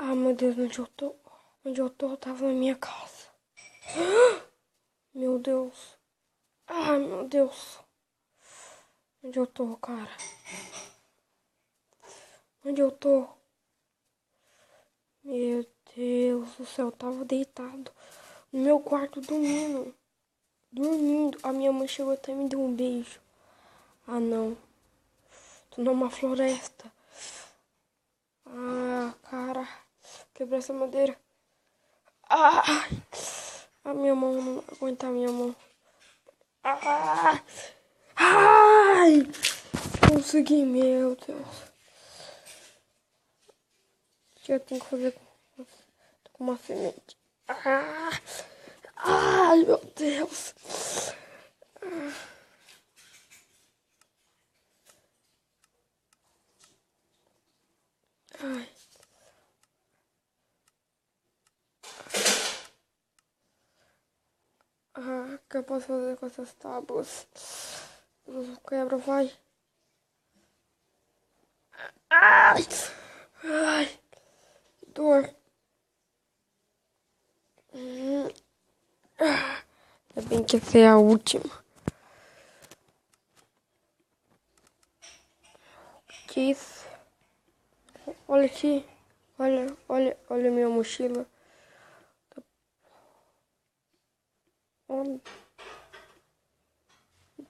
Ah, meu Deus, onde eu tô? Onde eu tô? Eu tava na minha casa. Meu Deus. Ai, meu Deus. Onde eu tô, cara? Onde eu tô? Meu Deus do céu, eu tava deitado no meu quarto dormindo. Dormindo. A minha mãe chegou até e me deu um beijo. Ah, não. Tô numa floresta. Ah, cara. Quebrei essa madeira. Ai. A minha mão, não aguenta a minha mão. Ah. Ai. Consegui, meu Deus. O que eu tenho que fazer? Tô com uma semente. Ah. Ai, meu Deus. Ai. Ah, o que eu posso fazer com essas tábuas? Quebra, vai. Ai. Ai. Dor. Ainda bem que essa é a última. Que isso? Olha aqui. Olha minha mochila. Olha,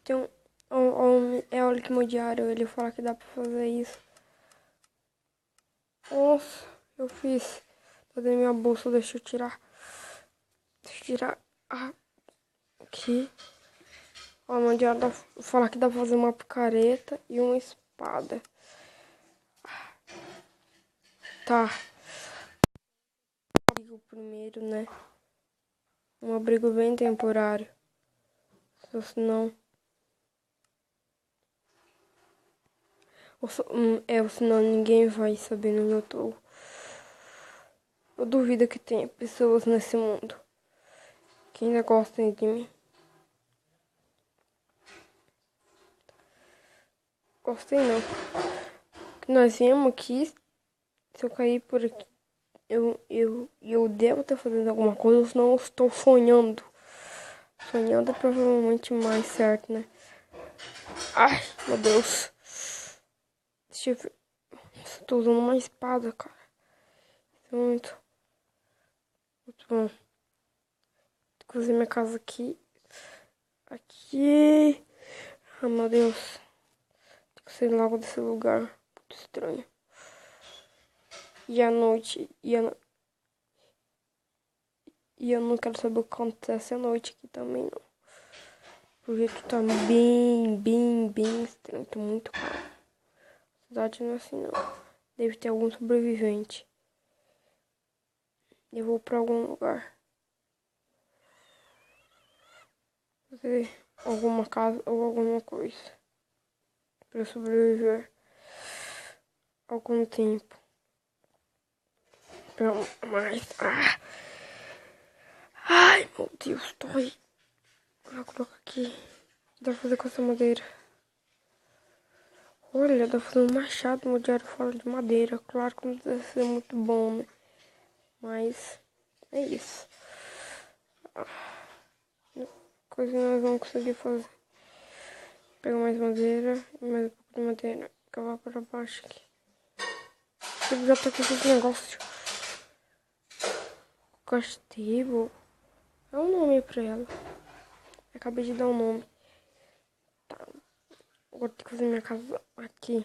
tem olha que meu diário, ele fala que dá pra fazer isso. Nossa, eu fiz. Cadê minha bolsa? Deixa eu tirar. Deixa eu tirar. Aqui. Ó, meu diário fala que dá pra fazer uma picareta e uma espada. Tá. Abrigo primeiro, né? Um abrigo bem temporário. Senão. Senão ninguém vai saber onde eu tô. Eu duvido que tenha pessoas nesse mundo que ainda gostem de mim. Gostei não. Que nós viemos aqui. Se eu cair por aqui, eu devo estar fazendo alguma coisa, senão eu estou sonhando. Sonhando é provavelmente mais certo, né? Ai, meu Deus. Deixa eu ver. Estou usando uma espada, cara. Isso é muito bom. Fazer minha casa aqui. Aqui. Ah, meu Deus. Tem que sair logo desse lugar. Muito estranho. E à noite. E eu não quero saber o que acontece à noite aqui também, não. O jeito tá bem estranho. Tô muito calmo. A cidade não é assim, não. Deve ter algum sobrevivente. Eu vou pra algum lugar. Fazer alguma casa ou alguma coisa. Pra sobreviver algum tempo. Mas. Ai, meu Deus, dói. Vou colocar aqui. Dá pra fazer com essa madeira. Olha, dá pra fazer um machado no diário fora de madeira. Claro que não deve ser muito bom, né? Mas é isso. Coisa que nós vamos conseguir fazer. Pegar mais madeira e mais um pouco de madeira. Cavar para baixo aqui. Eu já tô com esse negócio. Castigo. É um nome pra ela. Acabei de dar um nome. Tá. Agora tem que fazer minha casa aqui.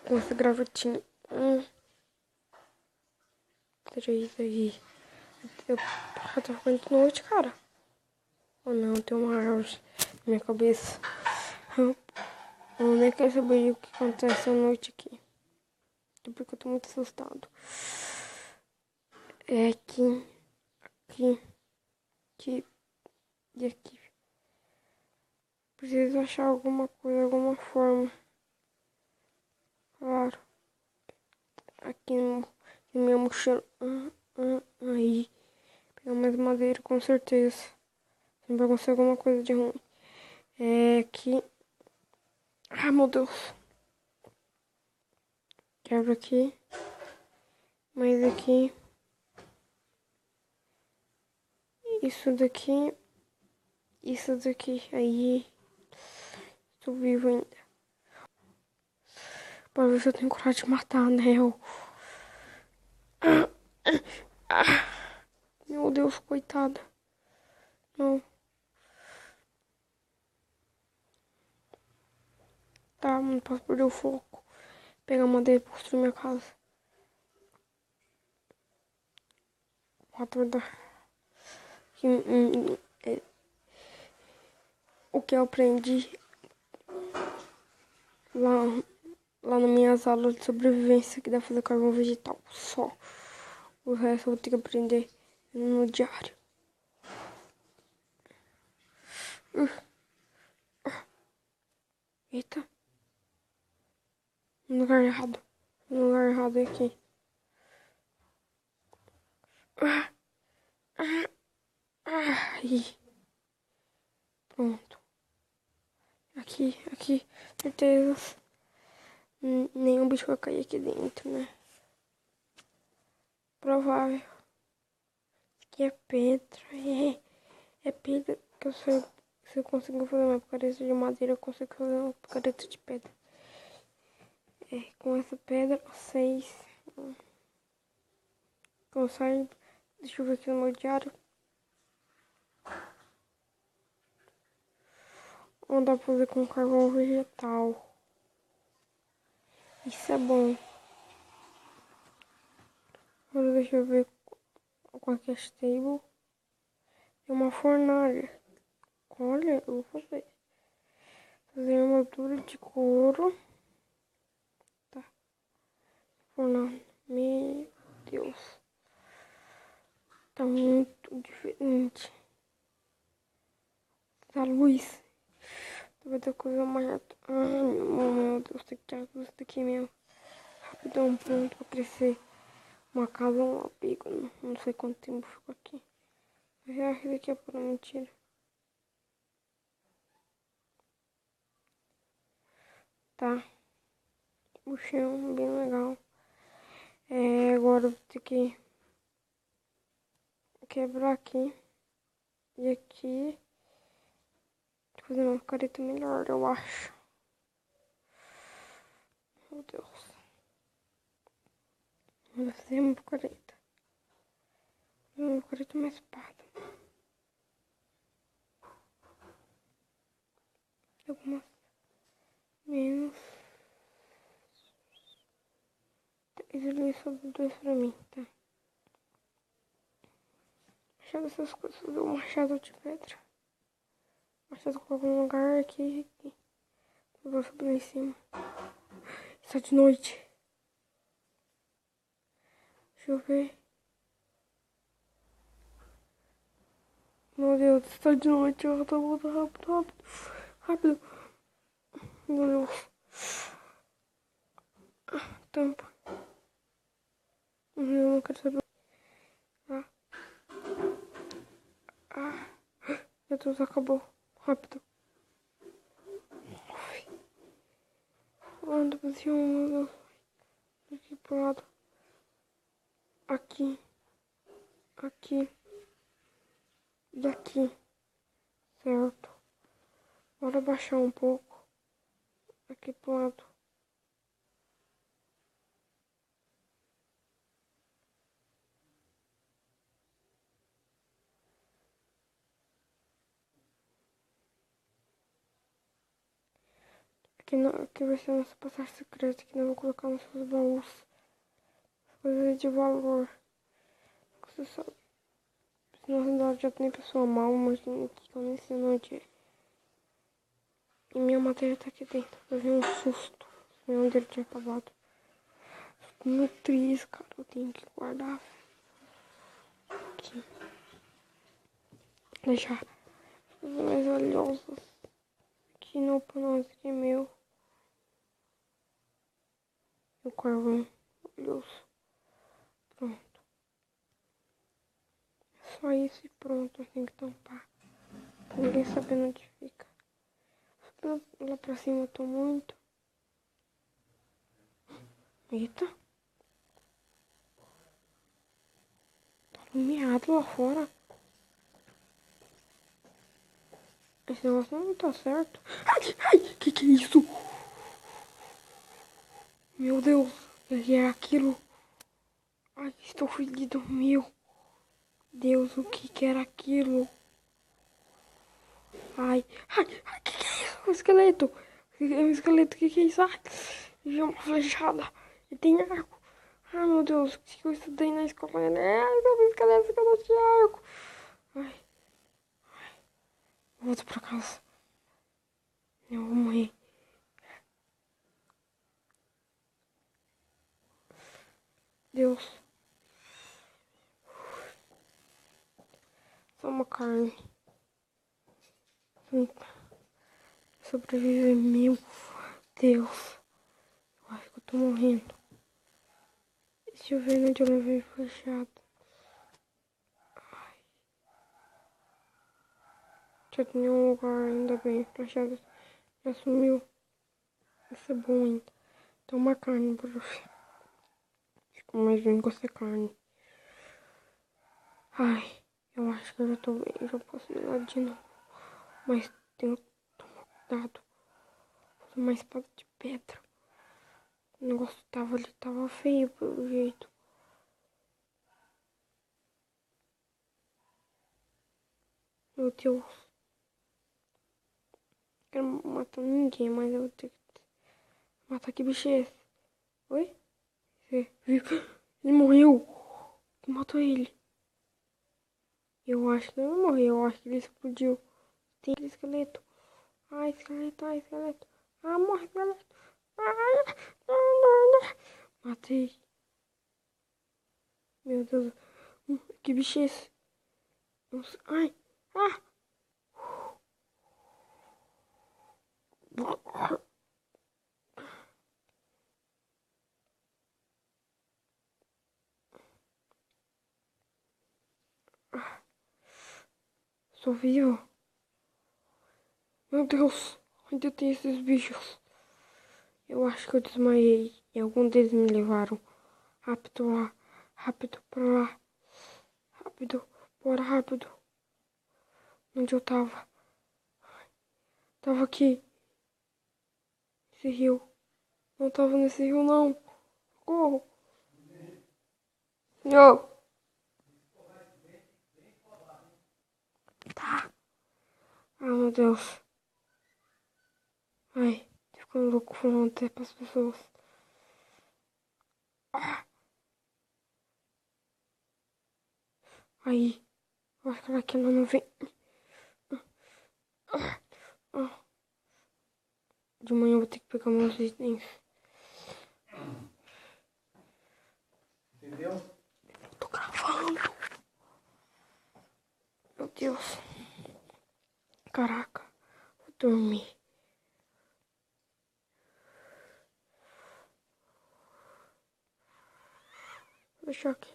Com essa gravatinha. 3 aí. Já tá ficando de noite, cara. Oh não, tem uma árvore na minha cabeça. Eu nem quero saber o que acontece à noite aqui. Porque eu tô muito assustado. É aqui e aqui. Preciso achar alguma coisa, alguma forma. Claro. Aqui na minha mochila. Aí. Pegar mais madeira, com certeza. Sempre vai conseguir alguma coisa de ruim. É aqui. Ah, meu Deus. Quebra aqui. Mas aqui, isso daqui, aí, estou vivo ainda. Pra ver se eu tenho coragem de matar, né? Meu Deus, coitada. Não. Tá, não posso perder o foco. Pegar madeira pra construir minha casa. O que eu aprendi lá, lá nas minhas aulas de sobrevivência, que dá pra fazer carvão vegetal. Só. O resto eu vou ter que aprender no diário. Eita. No lugar errado. No lugar errado é aqui. Ai. Pronto. Aqui. Certeza. Nenhum bicho vai cair aqui dentro, né? Provável. Aqui é pedra. É pedra que eu sei. Se eu consigo fazer uma picareta de madeira, eu consigo fazer uma picareta de pedra. Com essa pedra, 6. Consegue. Deixa eu ver aqui no meu diário. Ou dá pra fazer com carvão vegetal. Isso é bom. Agora deixa eu ver com a Castable. Tem uma fornalha. Olha, eu vou fazer. Fazer armadura de couro. Tá. Fornalha. Meu Deus. Tá muito diferente. Tá luz. Vai ter coisa mais. Ai, meu Deus, tem que tirar tudo isso daqui mesmo. Rapidão, pronto pra crescer. Uma casa, um abrigo. Não sei quanto tempo ficou aqui. Mas eu acho que daqui é pura mentira. Tá. O chão, bem legal. Agora eu vou ter que quebrar aqui. E aqui. Fazer uma careta melhor, eu acho. Meu Deus. Vou fazer uma careta. Uma careta, uma espada. Algumas menos. 3 ali, só 2 pra mim, tá? Machado, essas coisas. Fazer um machado de pedra. Machado com algum lugar aqui. Eu vou subir lá em cima. Está de noite. Deixa eu ver. Meu Deus, está de noite. Eu tô muito rápido. Meu Deus. Tampa. Eu não quero saber. Meu Deus, acabou. Rápido. Anda pra cima, meu Deus. Aqui pro lado. Aqui. Daqui. Certo. Bora baixar um pouco. Aqui pro lado. Aqui vai ser a nossa passagem secreta que nós vamos colocar nos seus baús. Coisas de valor. Você sabe. Senão já tem pessoa mal, mas que eu nem sei onde é. E minha matéria tá aqui dentro. Eu vi um susto. Onde ele tinha acabado. Fico muito triste, cara. Eu tenho que guardar. Aqui. Deixar as mais valiosas. Aqui no pano, aqui é meu. E o carvão valioso. Pronto. É só isso e pronto. Tem que tampar. Pra ninguém saber onde fica. Lá pra cima eu tô muito. Eita. miado lá fora. Esse negócio não tá certo. Ai, ai, que é isso? Meu Deus, o que é aquilo? Ai, estou fedido, meu Deus, o que era aquilo? Ai, ai, ai, que é isso? Um esqueleto. É um esqueleto, que é isso? Ai, vi uma flechada. E tem arco. Ai, meu Deus, o que eu estudei na escola, né? Ai, meu esqueleto de arco. Ai, volto pra casa. Eu vou morrer. Deus, só uma carne. Sobreviver, meu Deus. Eu acho que eu tô morrendo. Deixa eu ver onde eu levei flechada. Já tinha um lugar, ainda bem. Flechada já sumiu. Isso é bom ainda. Tem uma carne pra você. Fico mais bem com essa carne. Ai, eu acho que eu já tô bem. Já posso ir lá de novo. Mas tenho que tomar cuidado. Vou usar uma espada de pedra. O negócio tava ali, tava feio pelo jeito. Meu Deus. Quero matar ninguém, mas eu vou ter que matar. Que bicho é esse? Oi? Você viu? Ele morreu. Quem matou ele? Eu acho que não morreu. Eu acho que ele explodiu. Tem aquele esqueleto. Ai, esqueleto, ai, esqueleto. Ah, morre, esqueleto. Ai, não, não, não. Matei. Meu Deus. Que bicho é esse? Nossa, ai. Ah. Sou vivo. Meu Deus. Ainda tem esses bichos. Eu acho que eu desmaiei. E algum deles me levaram. Rápido lá. Rápido pra lá. Rápido. Bora rápido. Onde eu tava? Tava aqui. Esse rio. Não tava nesse rio, não. Corro. Yo. Tá. Ah, meu Deus. Ai. Tô ficando louco falando até pras pessoas. Ah. Aí. Eu acho que ela não vem. Ah. Ah. De manhã eu vou ter que pegar meus itens. Entendeu? Tô gravando. Meu Deus. Caraca. Vou dormir. Vou deixar aqui.